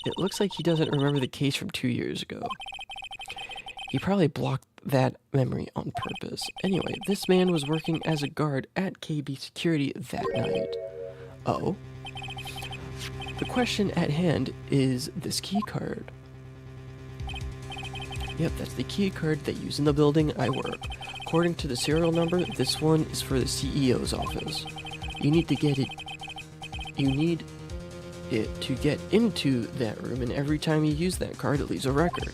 It looks like he doesn't remember the case from 2 years ago. He probably blocked that memory on purpose. Anyway, this man was working as a guard at KB Security that night. Oh? The question at hand is this key card. Yep, that's the key card they use in the building I work. According to the serial number, this one is for the CEO's office. You need it to get into that room, and every time you use that card, it leaves a record.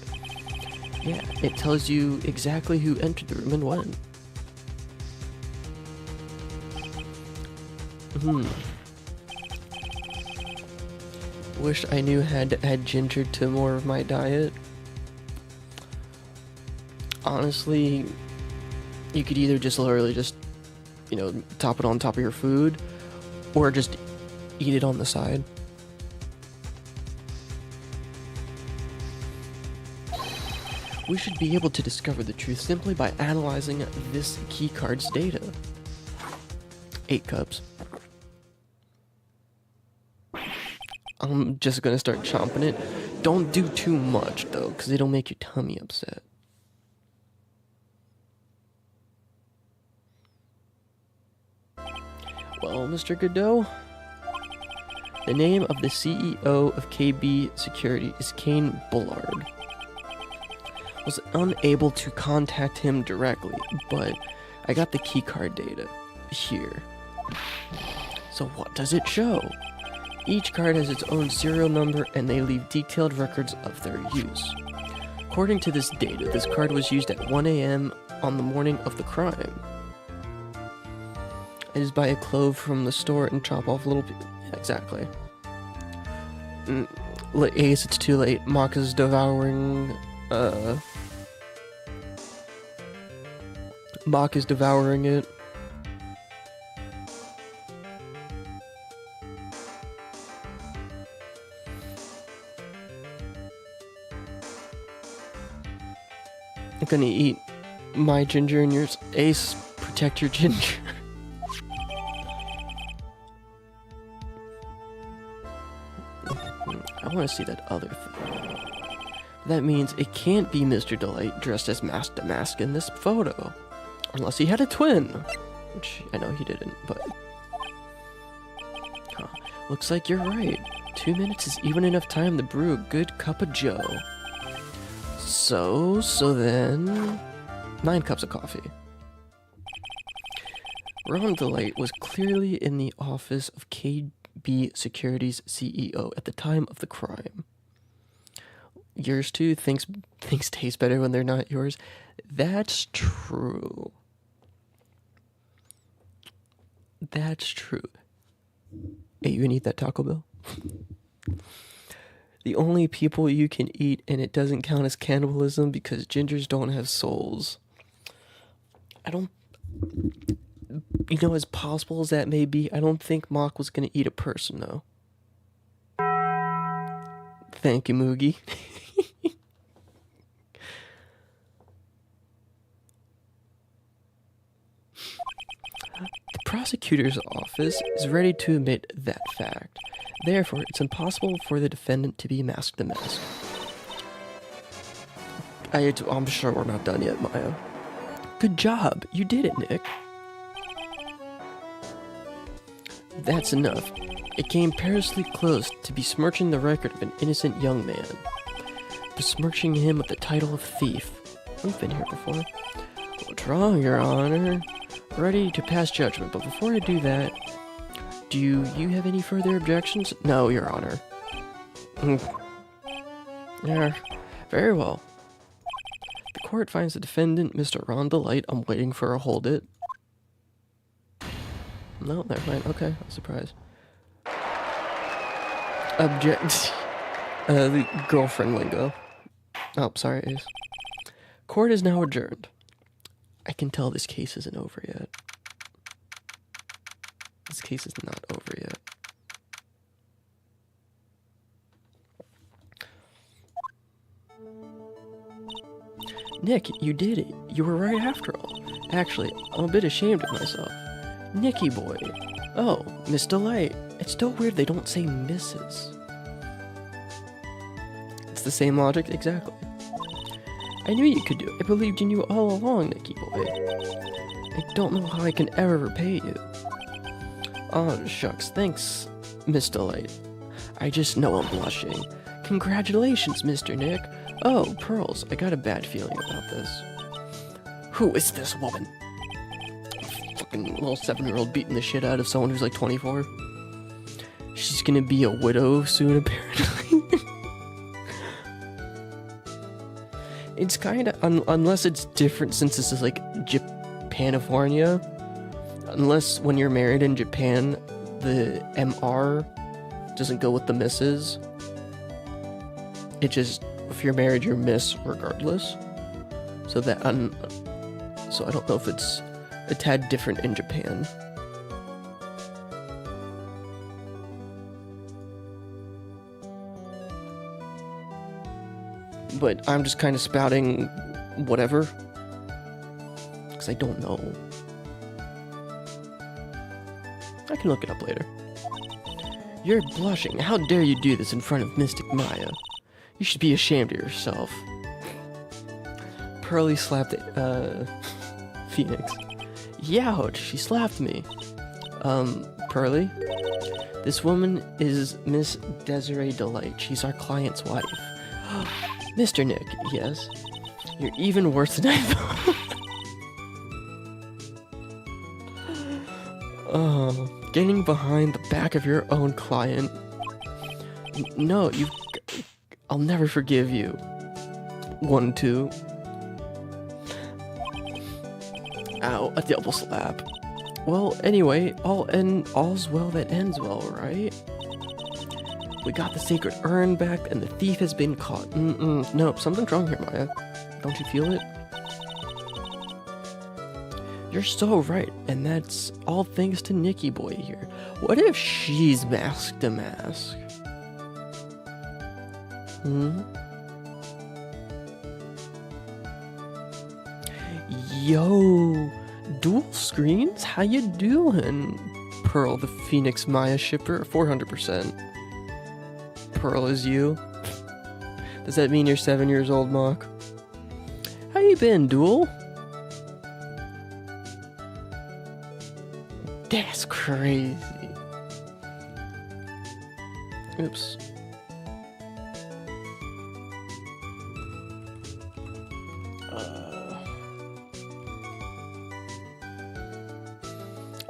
Yeah, it tells you exactly who entered the room and when. Wish I knew how to add ginger to more of my diet. Honestly, you could either just literally just, you know, top it on top of your food, or just eat it on the side. We should be able to discover the truth simply by analyzing this keycard's data. 8 cups. I'm just gonna start chomping it. Don't do too much though, because it'll make your tummy upset. Well, Mr. Godot, the name of the CEO of KB Security is Kane Bullard. Was unable to contact him directly, but I got the keycard data here. So what does it show? Each card has its own serial number and they leave detailed records of their use. According to this data, this card was used at 1 a.m. on the morning of the crime. I just buy a clove from the store and chop off little pieces. Yeah, exactly. Ace, it's too late. Mock is devouring, Mock is devouring it. I'm gonna eat my ginger and yours. Ace, protect your ginger. I want to see that other thing. That means it can't be Mr. Delight dressed as Master Mask in this photo. Unless he had a twin. Which, I know he didn't, but... Huh. Looks like you're right. 2 minutes is even enough time to brew a good cup of joe. So then... 9 cups of coffee. Ron Delight was clearly in the office of KB Security's CEO at the time of the crime. Yours too? Things taste better when they're not yours. That's true. That's true. Hey, you gonna eat that Taco Bell? The only people you can eat and it doesn't count as cannibalism because gingers don't have souls. You know, as possible as that may be, I don't think Mock was gonna eat a person, though. Thank you, Moogie. The prosecutor's office is ready to admit that fact. Therefore, it's impossible for the defendant to be masked the mask. I'm sure we're not done yet, Maya. Good job. You did it, Nick. That's enough. It came perilously close to besmirching the record of an innocent young man. Besmirching him with the title of thief. We've been here before. What's wrong, Your Honor? Ready to pass judgment, but before I do that, do you have any further objections? No, Your Honor. Yeah, very well. The court finds the defendant, Mr. Ron Delight. I'm waiting for a hold it. No, never mind. Okay, I'm surprised. Object. The girlfriend lingo. Oh, sorry, Ace. Court is now adjourned. I can tell this case isn't over yet. This case is not over yet. Nick, you did it. You were right after all. Actually, I'm a bit ashamed of myself. Nicky boy. Oh, Miss Delight. It's still weird they don't say Mrs. the same logic, exactly. I knew you could do it. I believed in you all along, Nicky boy. I don't know how I can ever repay you. Oh, shucks, thanks, Miss Delight. I just know I'm blushing. Congratulations, Mr. Nick. Oh, Pearls, I got a bad feeling about this. Who is this woman? Fucking little 7-year-old beating the shit out of someone who's like 24. She's gonna be a widow soon, apparently. It's kinda, unless it's different since this is like Japanifornia. Unless when you're married in Japan, the MR doesn't go with the Mrs. It just, if you're married, you're Miss regardless. So that, so I don't know if it's a tad different in Japan. But I'm just kind of spouting whatever, because I don't know. I can look it up later. You're blushing. How dare you do this in front of Mystic Maya? You should be ashamed of yourself. Pearly slapped Phoenix. Youch, she slapped me. Pearly? This woman is Miss Desiree Delight. She's our client's wife. Mr. Nick, yes? You're even worse than I thought. Oh, getting behind the back of your own client. No, I'll never forgive you. 1, 2. Ow, a double slap. Well, anyway, all's well that ends well, right? We got the sacred urn back, and the thief has been caught. Nope, something's wrong here, Maya. Don't you feel it? You're so right, and that's all thanks to Nicky Boy here. What if she's masked a mask? Yo, dual screens? How you doing? Pearl, the Phoenix Maya shipper, 400%. Pearl is you. Does that mean you're 7 years old, Mock? How you been, Duel? That's crazy. Oops.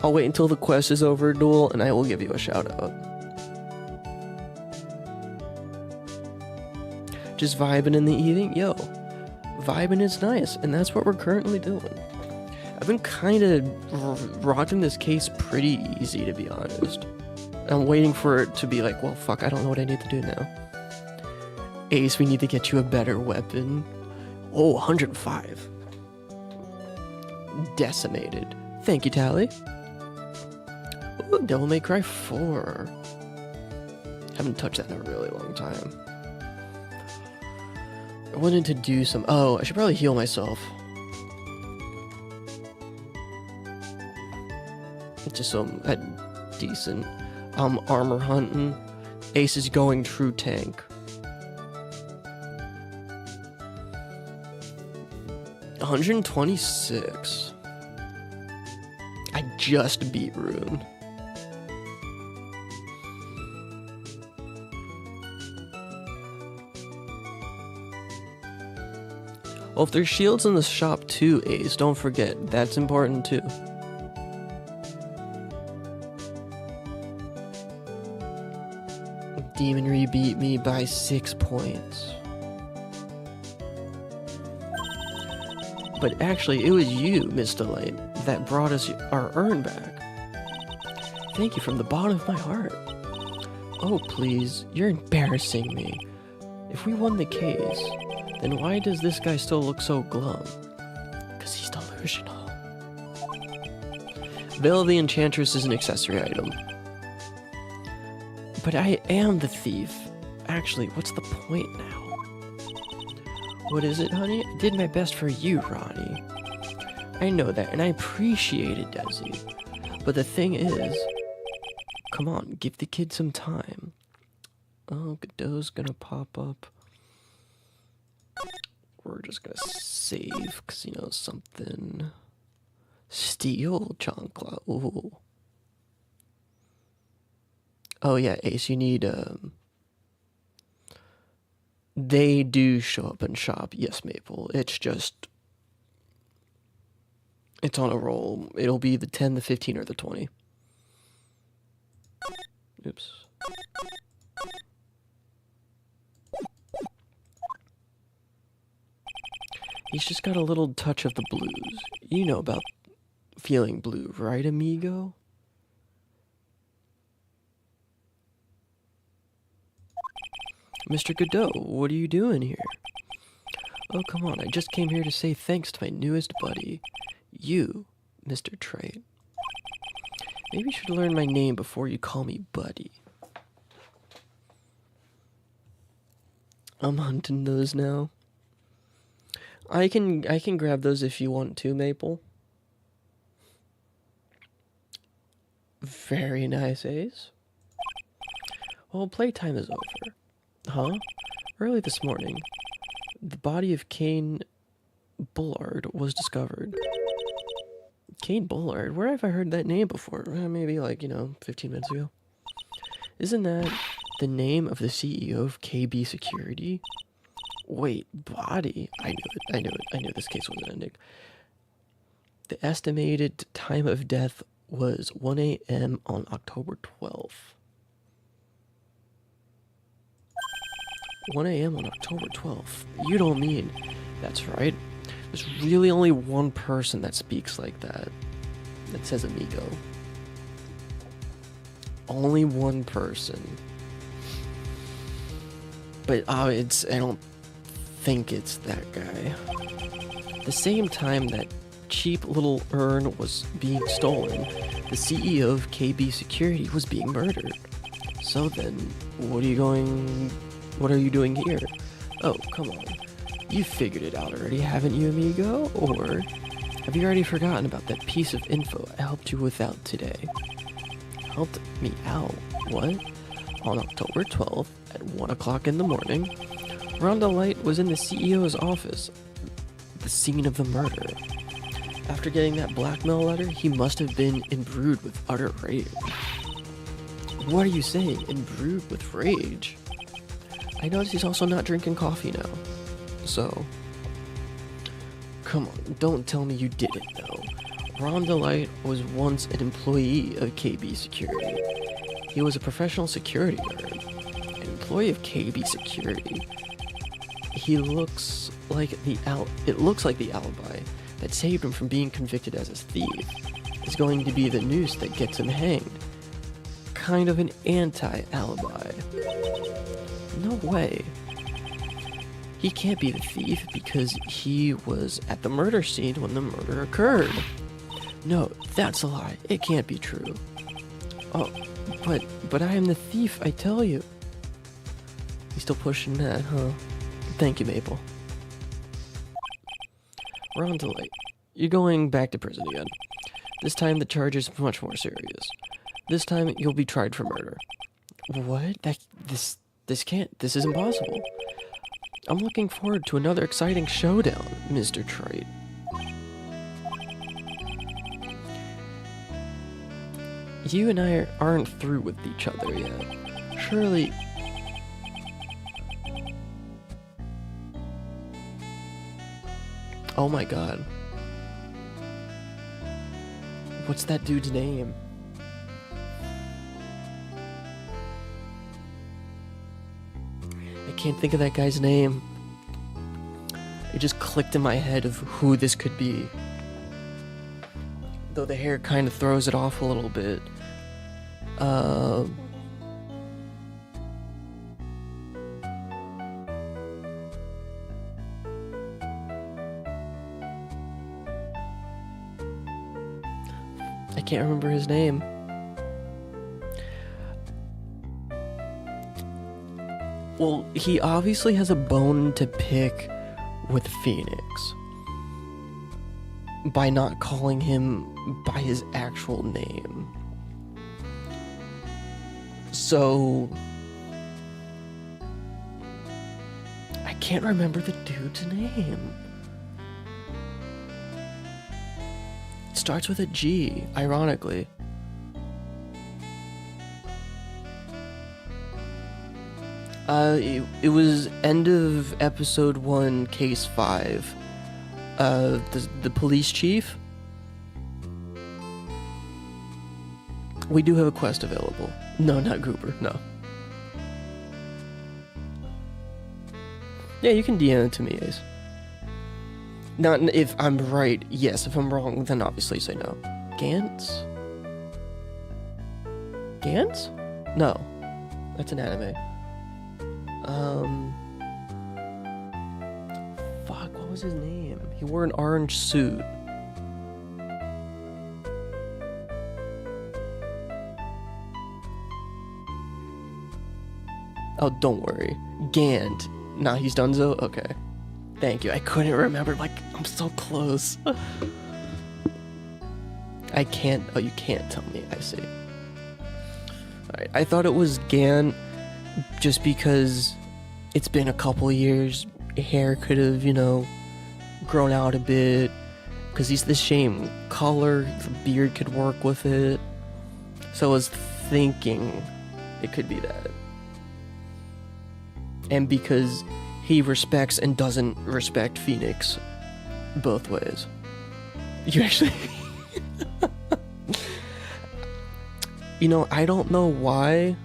I'll wait until the quest is over, Duel, and I will give you a shout out. Just vibing in the evening? Yo, vibing is nice, and that's what we're currently doing. I've been kind of rocking this case pretty easy, to be honest. I'm waiting for it to be like, well, fuck, I don't know what I need to do now. Ace, we need to get you a better weapon. Oh, 105. Decimated. Thank you, Tally. Ooh, Devil May Cry 4. Haven't touched that in a really long time. I wanted to do some... Oh, I should probably heal myself. Just so I'm at decent. Armor hunting. Ace is going true tank. 126. I just beat Rune. Well, if there's shields in the shop too, Ace, don't forget, that's important too. Demonry beat me by 6 points. But actually, it was you, Miss Delight, that brought us our urn back. Thank you from the bottom of my heart. Oh, please, you're embarrassing me. If we won the case, then why does this guy still look so glum? Because he's delusional. Veil of the Enchantress is an accessory item. But I am the thief. Actually, what's the point now? What is it, honey? I did my best for you, Ronnie. I know that, and I appreciate it, Desi. But the thing is... Come on, give the kid some time. Oh, Godot's gonna pop up. We're just gonna save, because, you know, something... Steel chancla, ooh. Oh yeah, Ace, you need, They do show up in shop, yes, Maple. It's just... It's on a roll. It'll be the 10, the 15, or the 20. Oops. He's just got a little touch of the blues. You know about feeling blue, right, amigo? Mr. Godot, what are you doing here? Oh, come on, I just came here to say thanks to my newest buddy. You, Mr. Trade. Maybe you should learn my name before you call me buddy. I'm hunting those now. I can grab those if you want to, Maple. Very nice, Ace. Well, playtime is over. Huh? Early this morning, the body of Cain Bullard was discovered. Cain Bullard? Where have I heard that name before? Maybe like, 15 minutes ago. Isn't that the name of the CEO of KB Security? Wait, body? I knew it. I knew this case wasn't ending. The estimated time of death was 1 a.m. on October 12th. 1 a.m. on October 12th. You don't mean... That's right. There's really only one person that speaks like that. That says amigo. Only one person. But I don't think it's that guy. The same time that cheap little urn was being stolen, the CEO of KB Security was being murdered. So then, what are you doing here? Oh, come on. You figured it out already, haven't you, amigo? Or have you already forgotten about that piece of info I helped you with out today? Helped me out? What? On October 12th at 1 o'clock in the morning, Rhonda Light was in the CEO's office, the scene of the murder. After getting that blackmail letter, he must have been imbrued with utter rage. What are you saying? Imbrued with rage? I notice he's also not drinking coffee now. So, come on, don't tell me you didn't know. Rhonda Light was once an employee of KB Security. He was a professional security guard, an employee of KB Security. It looks like the alibi that saved him from being convicted as a thief is going to be the noose that gets him hanged. Kind of an anti-alibi. No way. He can't be the thief because he was at the murder scene when the murder occurred. No, that's a lie. It can't be true. Oh, but I am the thief, I tell you. He's still pushing that, huh? Thank you, Maple. We're on to Light. You're going back to prison again. This time the charge is much more serious. This time you'll be tried for murder. What? This is impossible. I'm looking forward to another exciting showdown, Mr. Trade. You and I aren't through with each other yet. Surely... Oh my god. What's that dude's name? I can't think of that guy's name. It just clicked in my head of who this could be. Though the hair kind of throws it off a little bit. I can't remember his name. Well, he obviously has a bone to pick with Phoenix by not calling him by his actual name. So can't remember the dude's name. It starts with a G, ironically. It was end of episode 1, case 5. The police chief. We do have a quest available. No, not Goober, no. Yeah, you can DM it to me, Ace. Not if I'm right, yes. If I'm wrong, then obviously say no. Gantz? Gantz? No. That's an anime. Fuck, what was his name? He wore an orange suit. Oh, don't worry. Gant. Nah, he's Dunzo? Okay. Thank you. I couldn't remember. Like, I'm so close. I can't. Oh, you can't tell me. I see. Alright, I thought it was Gant just because it's been a couple years. Hair could have, you know, grown out a bit. Because he's the same color. The beard could work with it. So I was thinking it could be that. And because he respects and doesn't respect Phoenix both ways. You actually... You know, I don't know why,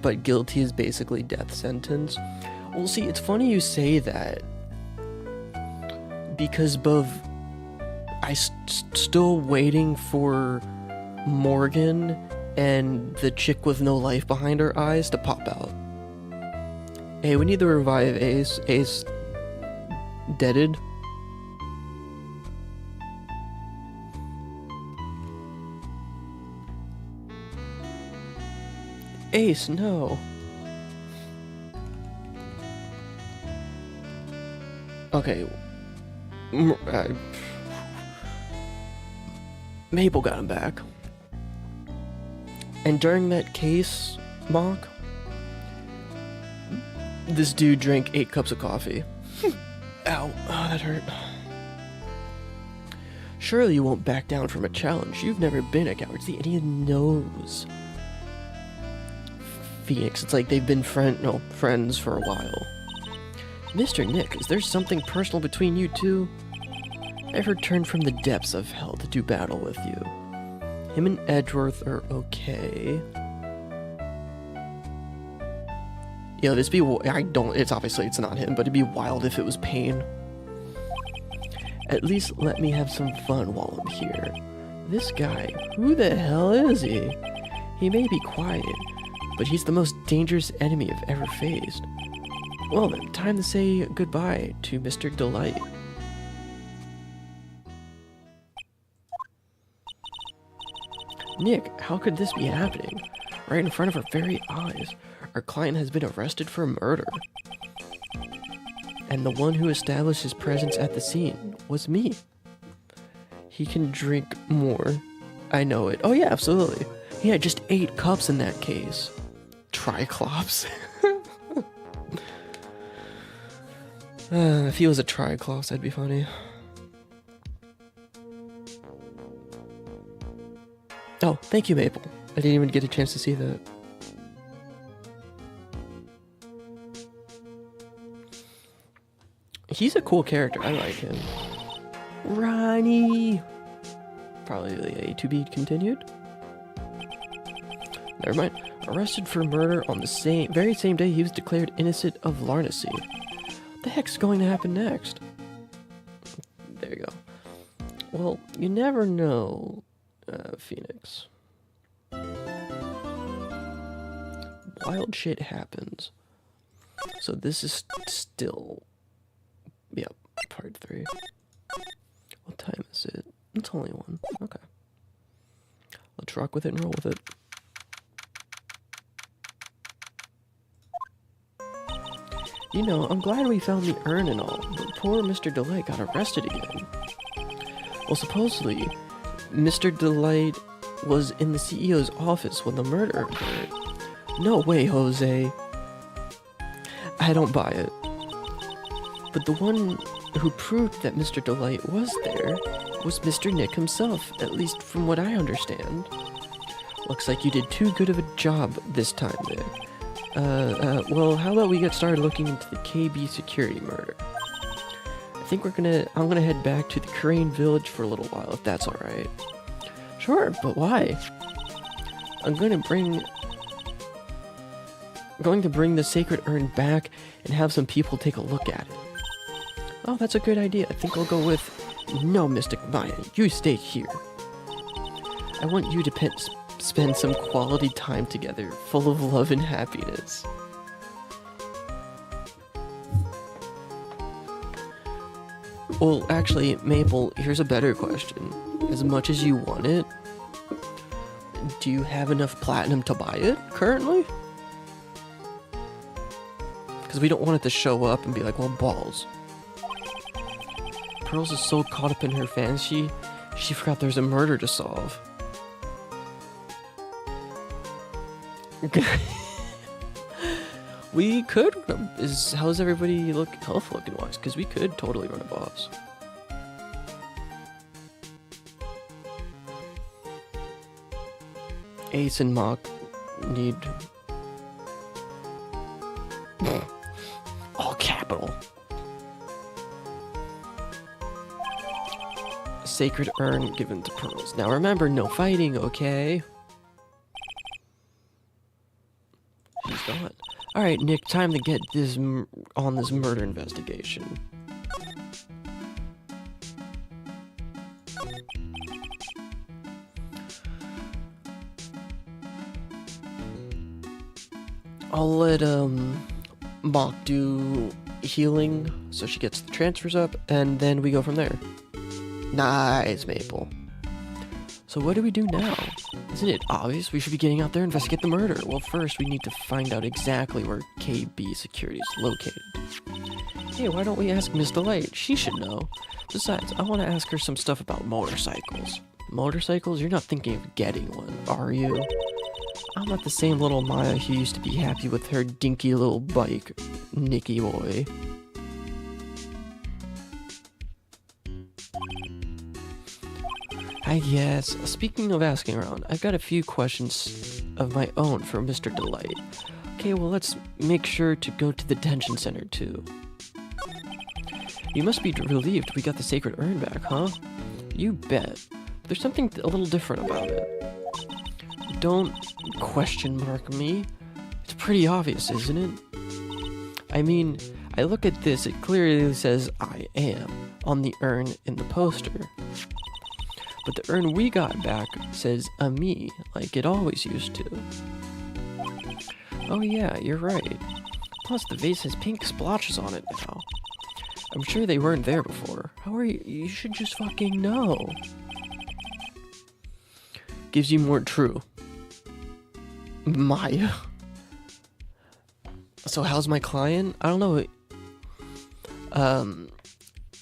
but guilty is basically death sentence. Well, see, it's funny you say that. Because both... still waiting for Morgan and the chick with no life behind her eyes to pop out. Hey, we need to revive Ace. Ace deaded. Ace, no. Okay. Maple got him back. And during that case, Mock, this dude drank 8 cups of coffee. Ow. Oh, that hurt. Surely you won't back down from a challenge. You've never been a coward. See, and he knows. Phoenix, it's like they've been friends for a while. Mr. Nick, is there something personal between you two? I've returned from the depths of hell to do battle with you. Him and Edgeworth are okay. Yo, this be... it's obviously it's not him, but it'd be wild if it was Pain. At least let me have some fun while I'm here. This guy, who the hell is he? He may be quiet, but he's the most dangerous enemy I've ever faced. Well then, time to say goodbye to Mr. Delight. Nick, how could this be happening? Right in front of our very eyes. Our client has been arrested for murder. And the one who established his presence at the scene was me. He can drink more. I know it. Oh yeah, absolutely. He had just 8 cups in that case. Triclops. If he was a Triclops, that'd be funny. Oh, thank you, Maple. I didn't even get a chance to see that. He's a cool character. I like him. Ronnie! Probably a to be continued. Never mind. Arrested for murder on the very same day he was declared innocent of Larnacy. What the heck's going to happen next? There you go. Well, you never know, Phoenix. Wild shit happens. So this is still... Yep, part 3. What time is it? It's only 1. Okay. Let's rock with it and roll with it. You know, I'm glad we found the urn and all, but poor Mr. Delight got arrested again. Well, supposedly, Mr. Delight was in the CEO's office when the murder occurred. No way, Jose. I don't buy it. But the one who proved that Mr. Delight was there was Mr. Nick himself, at least from what I understand. Looks like you did too good of a job this time there. Well, how about we get started looking into the KB security murder? I think I'm gonna head back to the Crane Village for a little while, if that's alright. Sure, but why? I'm going to bring the sacred urn back and have some people take a look at it. Oh, that's a good idea. I think I'll go with... No, Mystic Maya, you stay here. I want you to spend some quality time together, full of love and happiness. Well, actually, Maple, here's a better question. As much as you want it, do you have enough platinum to buy it currently? Because we don't want it to show up and be like, well, balls. Pearls is so caught up in her fantasy, she forgot there's a murder to solve. We could. How's everybody health looking wise? Because we could totally run a boss. Ace and Mach need all capital. Sacred urn given to Pearls. Now remember, no fighting, okay? She's gone. Alright, Nick, time to get this on this murder investigation. I'll let Mach do healing so she gets the transfers up, and then we go from there. Nice, Maple. So what do we do now? Isn't it obvious we should be getting out there and investigate the murder? Well, first we need to find out exactly where KB Security is located. Hey, why don't we ask Miss Delight? She should know. Besides, I want to ask her some stuff about motorcycles. Motorcycles? You're not thinking of getting one, are you? I'm not the same little Maya who used to be happy with her dinky little bike, Nicky boy. I guess. Speaking of asking around, I've got a few questions of my own for Mr. Delight. Okay, well, let's make sure to go to the detention center, too. You must be relieved we got the sacred urn back, huh? You bet. But there's something a little different about it. Don't question mark me. It's pretty obvious, isn't it? I mean, I look at this, it clearly says I am on the urn in the poster. But the urn we got back says a me, like it always used to. Oh yeah, you're right. Plus the vase has pink splotches on it now. I'm sure they weren't there before. How are you? You should just fucking know. Gives you more true. Maya. So how's my client? I don't know.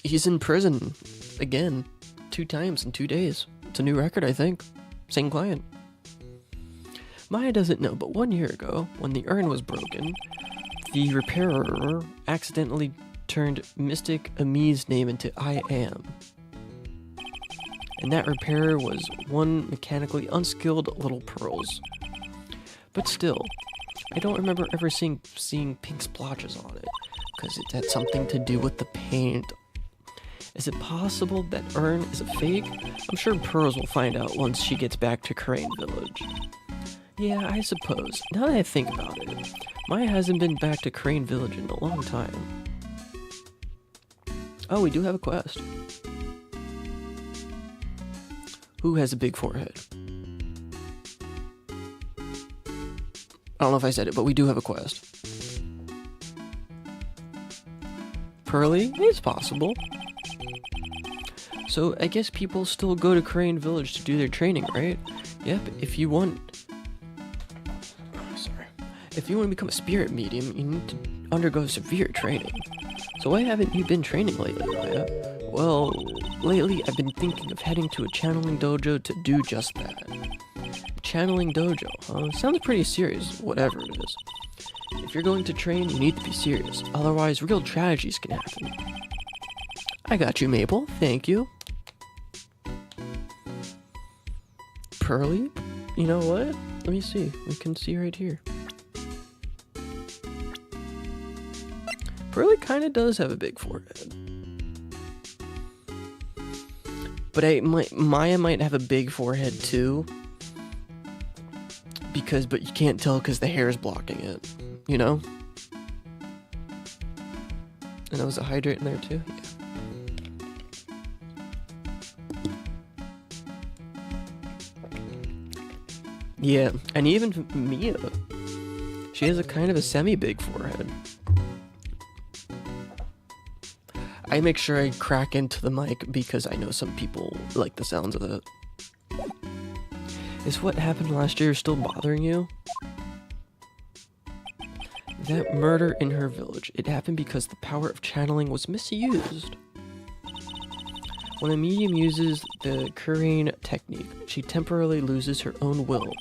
He's in prison again. 2 times in 2 days. It's a new record, I think. Same client. Maya doesn't know, but 1 year ago, when the urn was broken, the repairer accidentally turned Mystic Ami's name into I am. And that repairer was one mechanically unskilled little Pearls. But still, I don't remember ever seeing pink splotches on it, because it had something to do with the paint. Is it possible that urn is a fake? I'm sure Pearls will find out once she gets back to Crane Village. Yeah, I suppose. Now that I think about it, Maya hasn't been back to Crane Village in a long time. Oh, we do have a quest. Who has a big forehead? I don't know if I said it, but we do have a quest. Pearly? It's possible. So, I guess people still go to Crane Village to do their training, right? Yep, if you want... If you want to become a spirit medium, you need to undergo severe training. So why haven't you been training lately, Maya? Well, lately I've been thinking of heading to a channeling dojo to do just that. Channeling dojo, huh? Sounds pretty serious, whatever it is. If you're going to train, you need to be serious. Otherwise, real tragedies can happen. I got you, Maple. Thank you. Pearly? You know what? Let me see. We can see right here. Pearly kind of does have a big forehead. But Maya might have a big forehead too. But you can't tell because the hair is blocking it. You know? And there was a hydrate in there too? Yeah. Yeah, and even Mia. She has a kind of a semi-big forehead. I make sure I crack into the mic because I know some people like the sounds of it. Is what happened last year still bothering you? That murder in her village. It happened because the power of channeling was misused. When a medium uses the Kurain technique, she temporarily loses her own will.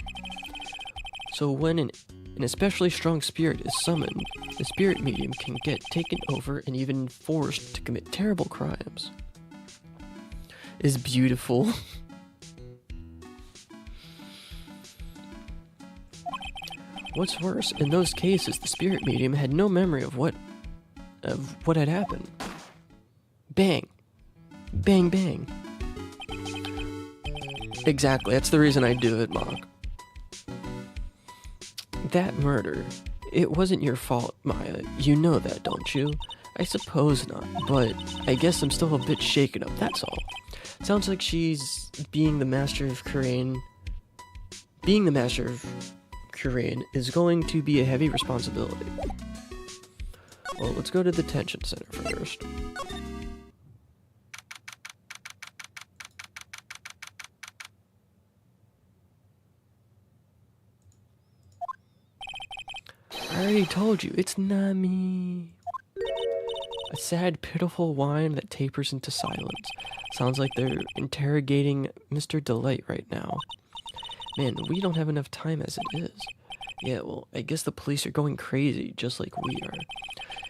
So when an especially strong spirit is summoned, the spirit medium can get taken over and even forced to commit terrible crimes. Is beautiful. What's worse, in those cases, the spirit medium had no memory of what had happened. Bang. Bang, bang. Exactly, that's the reason I do it, Mog. That murder, it wasn't your fault, Maya. You know that, don't you? I suppose not, but I guess I'm still a bit shaken up, that's all. Sounds like she's being the master of Kurain. Being the master of Kurain is going to be a heavy responsibility. Well, let's go to the detention center first. I already told you, it's not me. A sad, pitiful whine that tapers into silence. Sounds like they're interrogating Mr. Delight right now. Man, we don't have enough time as it is. Yeah, well, I guess the police are going crazy, just like we are.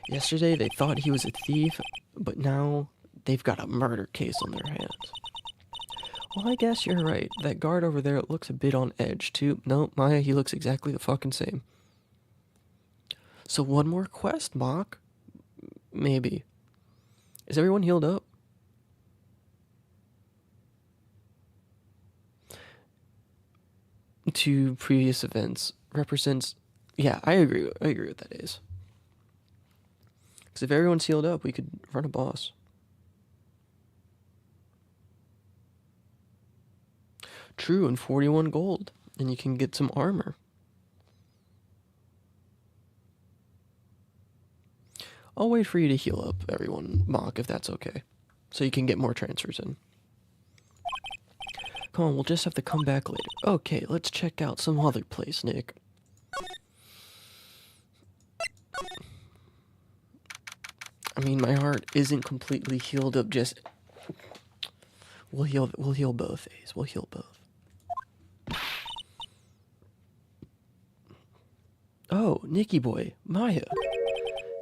Yesterday, they thought he was a thief, but now they've got a murder case on their hands. Well, I guess you're right. That guard over there looks a bit on edge, too. No, Maya, he looks exactly the fucking same. So one more quest, Mock? Maybe. Is everyone healed up? To previous events represents... Yeah, I agree with that, Ace. Because if everyone's healed up, we could run a boss. True, and 41 gold. And you can get some armor. I'll wait for you to heal up, everyone, Mock, if that's okay. So you can get more transfers in. Come on, we'll just have to come back later. Okay, let's check out some other place, Nick. I mean, my heart isn't completely healed up, just... We'll heal both, Ace. We'll heal both. Oh, Nicky boy, Maya.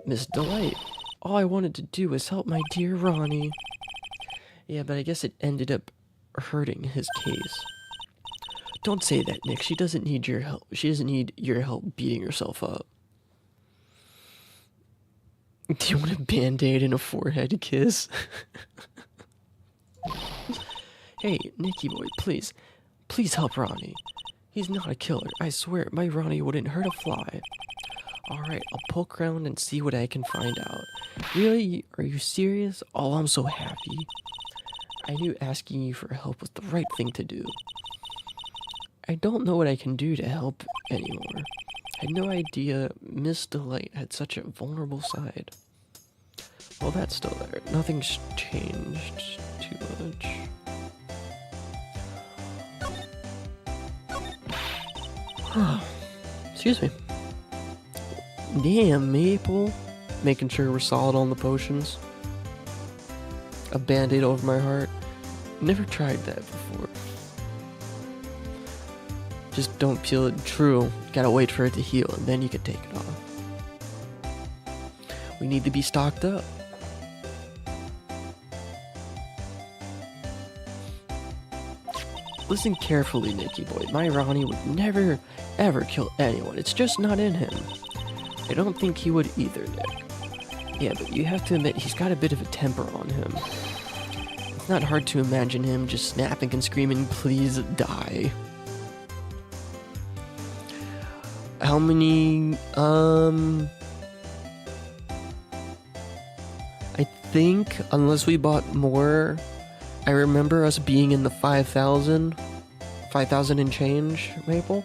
Miss Delight. All I wanted to do was help my dear Ronnie. Yeah, but I guess it ended up hurting his case. Don't say that, Nick. She doesn't need your help. She doesn't need your help beating herself up. Do you want a band-aid and a forehead kiss? Hey, Nicky boy, please. Please help Ronnie. He's not a killer. I swear, my Ronnie wouldn't hurt a fly. Alright, I'll poke around and see what I can find out. Really? Are you serious? Oh, I'm so happy. I knew asking you for help was the right thing to do. I don't know what I can do to help anymore. I had no idea Miss Delight had such a vulnerable side. Well, that's still there. Nothing's changed too much. Excuse me. Damn, Maple. Making sure we're solid on the potions. A band-aid over my heart. Never tried that before. Just don't peel it. True. Gotta wait for it to heal and then you can take it off. We need to be stocked up. Listen carefully, Nicky boy. My Ronnie would never, ever kill anyone. It's just not in him. I don't think he would either, Nick. Yeah, but you have to admit he's got a bit of a temper on him. It's not hard to imagine him just snapping and screaming, "Please die." How many, I think, unless we bought more, I remember us being in the 5,000 and change, Maple?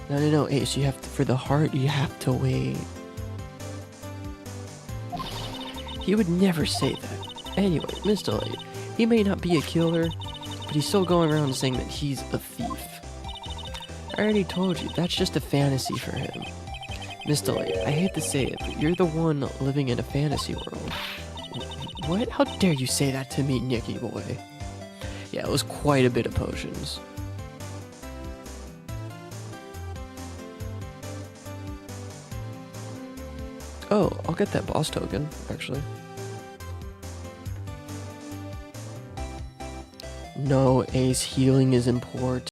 No, Ace, you have to, for the heart, you have to wait. He would never say that. Anyway, Mr. Light, he may not be a killer, but he's still going around saying that he's a thief. I already told you, that's just a fantasy for him. Mr. Light, I hate to say it, but you're the one living in a fantasy world. What? How dare you say that to me, Nicky boy? Yeah, it was quite a bit of potions. Oh, I'll get that boss token, actually. No, Ace, healing is important.